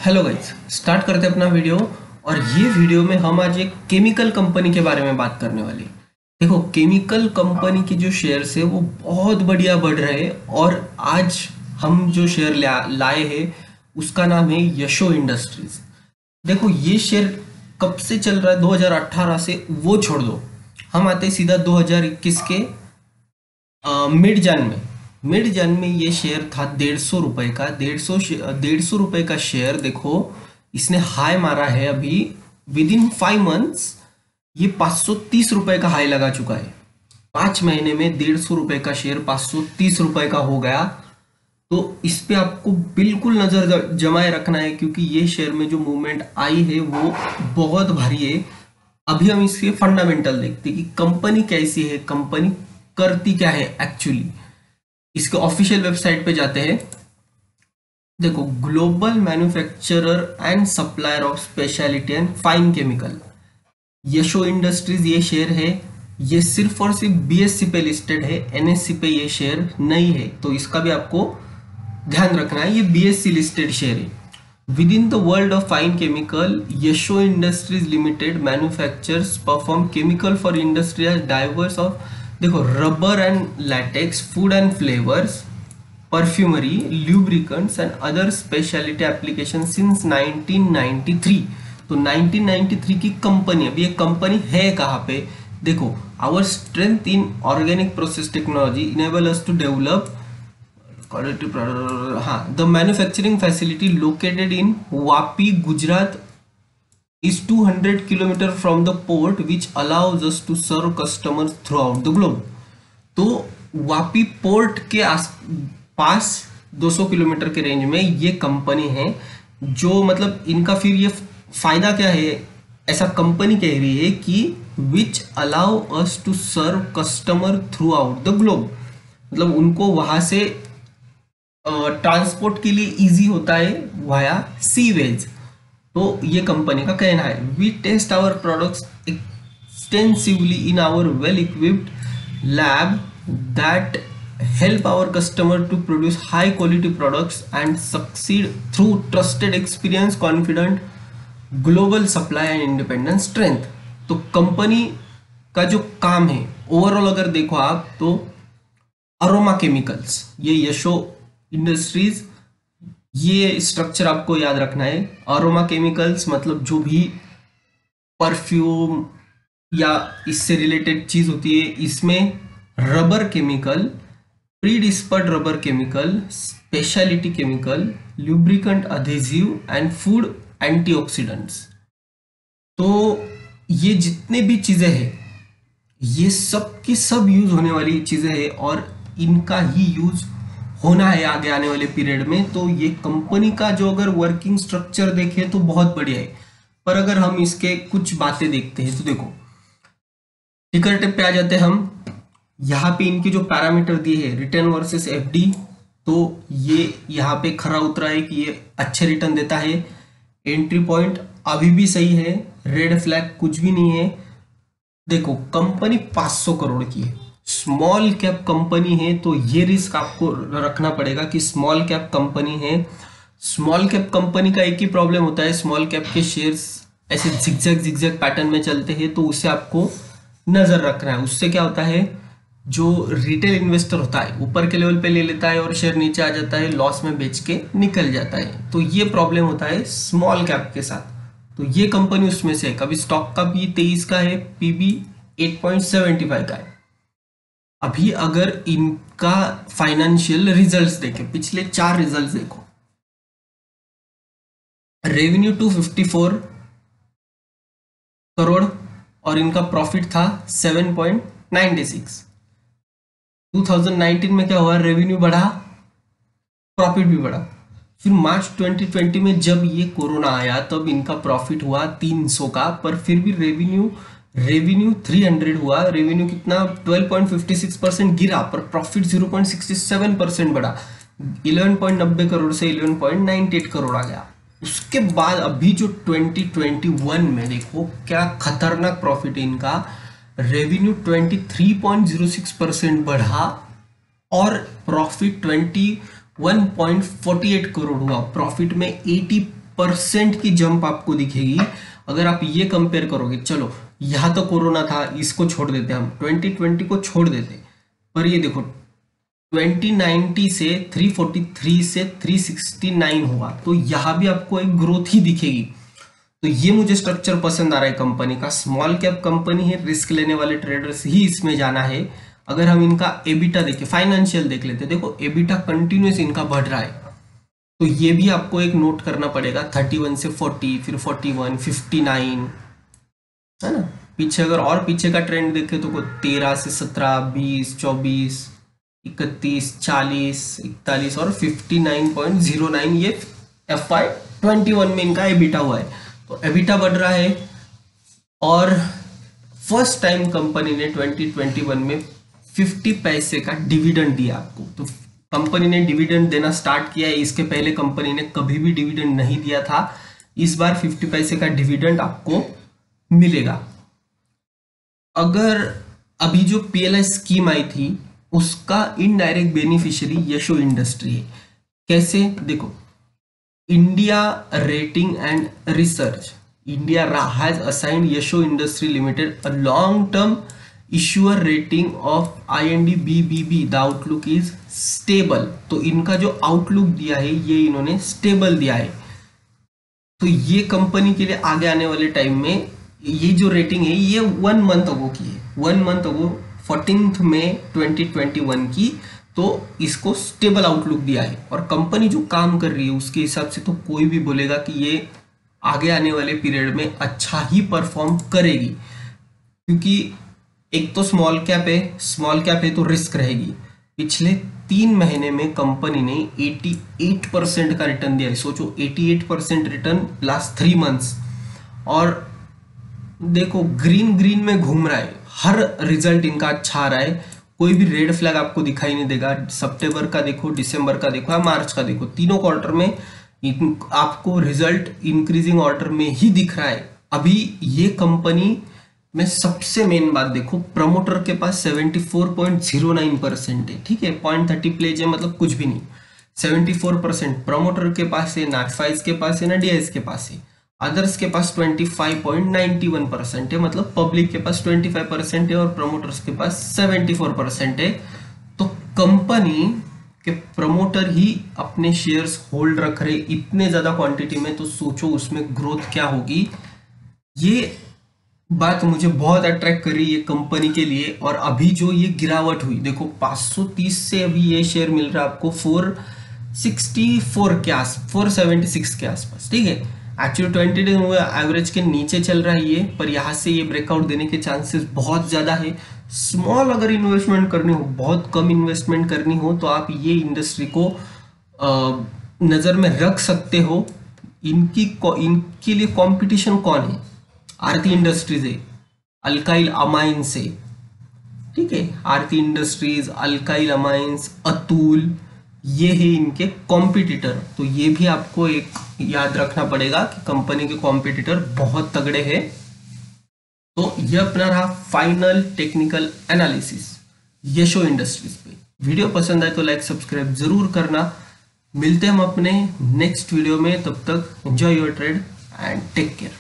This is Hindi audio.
हेलो गाइस, स्टार्ट करते हैं अपना वीडियो। और ये वीडियो में हम आज एक केमिकल कंपनी के बारे में बात करने वाले हैं। देखो, केमिकल कंपनी के जो शेयर्स है वो बहुत बढ़िया बढ़ रहे हैं। और आज हम जो शेयर लाए हैं उसका नाम है यशो इंडस्ट्रीज। देखो, ये शेयर कब से चल रहा है, 2018 से, वो छोड़ दो। हम आते हैं सीधा 2021 के मिड जन में ये शेयर था 150 रुपए का। 150 रुपए का शेयर। देखो, इसने हाई मारा है अभी विद इन 5 मंथ्स। ये 530 रुपए का हाई लगा चुका है। 5 महीने में 150 रुपए का शेयर 530 रुपए का हो गया। तो इस पे आपको बिल्कुल नजर जमाए रखना है, क्योंकि ये शेयर में जो मूवमेंट आई है वो बहुत भारी है। अभी हम इसके फंडामेंटल देखते हैं कि कंपनी कैसी है, कंपनी करती क्या है एक्चुअली। इसके ऑफिशियल वेबसाइट पे जाते हैं। देखो, global manufacturer and supplier of speciality and fine chemical, Yasho Industries ये शेयर है। ये सिर्फ और सिर्फ बीएससी पे लिस्टेड है, एनएससी पे ये शेयर नहीं है, तो इसका भी आपको ध्यान रखना है। ये बीएससी लिस्टेड शेयर है। Within the world of fine chemical, Yasho industries limited manufactures perform chemical for industries diverse of, देखो, rubber and latex, food and flavours, perfumery, lubricants and other speciality application since 1993। तो 1993 की कंपनी। अब ये कंपनी है कहाँ पे? देखो, our strength in organic process technology enable us to develop quality product. हाँ, the manufacturing facility located in Vapi, Gujarat is 200 kilometre from the port which allows us to serve customers throughout the globe. तो वापी पोर्ट के पास 200 किलोमीटर के रेंज में ये कंपनी है। जो मतलब इनका फिर ये फायदा क्या है, ऐसा कंपनी कह रही है कि which allow us to serve customer throughout the globe. मतलब उनको वहां से ट्रांसपोर्ट के लिए इजी होता है वाया सीवेज। तो ये कंपनी का कहना है। We test our products extensively in our well equipped lab that help our customer to produce high quality products and succeed through trusted experience, confident global supply and independent strength। तो कंपनी का जो काम है ओवरऑल अगर देखो आप, तो अरोमा केमिकल्स, ये यशो इंडस्ट्रीज, ये स्ट्रक्चर आपको याद रखना है। अरोमा केमिकल्स मतलब जो भी परफ्यूम या इससे रिलेटेड चीज होती है, इसमें rubber chemical, pre-dispersed rubber chemical, speciality chemical, lubricant, adhesive and food antioxidants. तो ये जितने भी चीजें हैं, ये सब की सब यूज होने वाली चीजें हैं और इनका ही यूज होना है आगे आने वाले पीरियड में। तो ये कंपनी का जो अगर वर्किंग स्ट्रक्चर देखें तो बहुत बढ़िया है। पर अगर हम इसके कुछ बातें देखते हैं तो देखो, टिकर टिप पे आ जाते हैं हम। यहाँ पे इनके जो पैरामीटर दिए हैं, रिटर्न वर्सेस एफडी, तो ये यहाँ पे खरा उतरा है कि ये अच्छे रिटर्न देता है। एंट्री पॉइंट अभी भी सही है, रेड फ्लैग कुछ भी नहीं है। देखो, कंपनी 500 करोड़ की है, स्मॉल कैप कंपनी है, तो ये रिस्क आपको रखना पड़ेगा कि स्मॉल कैप कंपनी है। स्मॉल कैप कंपनी का एक ही प्रॉब्लम होता है, स्मॉल कैप के शेयर्स ऐसे जिगजैग पैटर्न में चलते हैं, तो उसे आपको नजर रखना है। उससे क्या होता है, जो रिटेल इन्वेस्टर होता है ऊपर के लेवल पे ले लेता है और शेयर नीचे आ जाता है, लॉस में बेच के निकल जाता है। तो ये प्रॉब्लम होता है स्मॉल कैप के साथ। तो ये कंपनी उसमें से। कभी स्टॉक का भी 23 का है, पीबी 8.75 का है। अभी अगर इनका फाइनेंशियल रिजल्ट्स देखें, पिछले 4 रिजल्ट्स देखो, रेवेन्यू 254 करोड़ और इनका प्रॉफिट था 7.96। 2019 में क्या हुआ, रेवेन्यू बढ़ा, प्रॉफिट भी बढ़ा। फिर मार्च 2020 में जब ये कोरोना आया तब इनका प्रॉफिट हुआ 300 का, पर फिर भी रेवेन्यू 300 हुआ। रेवेन्यू कितना, 12.56% गिरा, पर प्रॉफिट 0.67% बढ़ा। 11.90 करोड़ से 11.98 करोड़ आ गया। उसके बाद अभी जो 2021 में देखो क्या खतरनाक प्रॉफिट है इनका। रेवेन्यू 23.06% बढ़ा और प्रॉफिट 21.48 करोड़ हुआ। प्रॉफिट में 50% की जंप आपको दिखेगी अगर आप ये कंपेयर करोगे। चलो यहाँ तो कोरोना था, इसको छोड़ देते हम, 2020 को छोड़ देते, पर ये देखो 2090 से 343 से 369 हुआ, तो यहाँ भी आपको एक ग्रोथ ही दिखेगी। तो ये मुझे स्ट्रक्चर पसंद आ रहा है कंपनी का। स्मॉल कैप कंपनी है, रिस्क लेने वाले ट्रेडर्स ही इसमें जाना है। अगर हम इनका एबिटा देखें, फाइनेंशियल देख लेते, देखो एबिटा कंटिन्यूस इनका बढ़ रहा है, तो ये भी आपको एक नोट करना पड़ेगा। 31 से 40, फिर 41, 59, है ना। पीछे अगर और पीछे का ट्रेंड देखे तो 13 से 17, 20, 24, 31, 40, 41 और 59.09 ये FY21 में इनका एबिटा हुआ है। तो एबिटा बढ़ रहा है और फर्स्ट टाइम कंपनी ने 2021 में 50 पैसे का डिविडेंड दिया आपको। तो कंपनी ने डिविडेंड देना स्टार्ट किया है, इसके पहले कंपनी ने कभी भी डिविडेंड नहीं दिया था। इस बार 50 पैसे का डिविडेंड आपको मिलेगा। अगर अभी जो PLI स्कीम आई थी उसका इनडायरेक्ट बेनिफिशियरी यशो इंडस्ट्री है। कैसे? देखो, India rating and research, India has assigned Yasho Industry Limited a long term issuer rating of IND-BBB, the outlook is stable. तो इनका जो आउटलुक दिया है ये इन्होंने स्टेबल दिया है। तो ये कंपनी के लिए आगे आने वाले टाइम में ये जो रेटिंग है ये 1 मंथ अगो की है, 1 मंथ अगो 14 मई 2021 की। तो इसको स्टेबल आउटलुक दिया है और कंपनी जो काम कर रही है उसके हिसाब से तो कोई भी बोलेगा कि ये आगे आने वाले पीरियड में अच्छा ही परफॉर्म करेगी, क्योंकि एक तो स्मॉल कैप है तो रिस्क रहेगी। पिछले 3 महीने में कंपनी ने 88% का रिटर्न दिया है। सोचो 88% रिटर्न लास्ट 3 मंथ्स, और देखो ग्रीन में घूम रहा है, हर रिजल्ट इनका अच्छा आ रहा है। कोई भी रेड फ्लैग आपको दिखाई नहीं देगा। सितंबर का देखो, दिसंबर का देखो या मार्च का देखो, तीनों क्वार्टर में आपको रिजल्ट इंक्रीजिंग ऑर्डर में ही दिख रहा है। अभी ये कंपनी में सबसे मेन बात देखो, प्रमोटर के पास 74.09% है, ठीक है, 0.30 प्लेज है, मतलब कुछ भी नहीं। 74% प्रमोटर के पास है, ना फाइज के पास है, ना DIS के पास है। अदर्स के पास 25.91% है, मतलब पब्लिक के पास 25% है और प्रमोटर्स के पास 74% है। तो कंपनी के प्रमोटर ही अपने शेयर्स होल्ड रख रहे इतने ज्यादा क्वांटिटी में, तो सोचो उसमें ग्रोथ क्या होगी। ये बात मुझे बहुत अट्रैक्ट करी ये कंपनी के लिए। और अभी जो ये गिरावट हुई, देखो 530 से अभी ये शेयर मिल रहा है आपको 476 के आसपास, ठीक है। एक्चुअली 20 डेज हुए, एवरेज के नीचे चल रहा है ये, पर यहाँ से ये ब्रेकआउट देने के चांसेस बहुत ज़्यादा है। स्मॉल अगर इन्वेस्टमेंट करनी हो, बहुत कम इन्वेस्टमेंट करनी हो, तो आप ये इंडस्ट्री को नज़र में रख सकते हो। इनके लिए कंपटीशन कौन है? आरती इंडस्ट्रीज है, अल्काइल अमाइंस है, ठीक है। आरती इंडस्ट्रीज, अल्काइल अमाइंस, अतुल, ये है इनके कॉम्पिटिटर। तो ये भी आपको एक याद रखना पड़ेगा कि कंपनी के कॉम्पिटिटर बहुत तगड़े हैं। तो ये अपना रहा फाइनल टेक्निकल एनालिसिस यशो इंडस्ट्रीज पे। वीडियो पसंद आए तो लाइक सब्सक्राइब जरूर करना। मिलते हैं हम अपने नेक्स्ट वीडियो में, तब तक enjoy your trade and take care.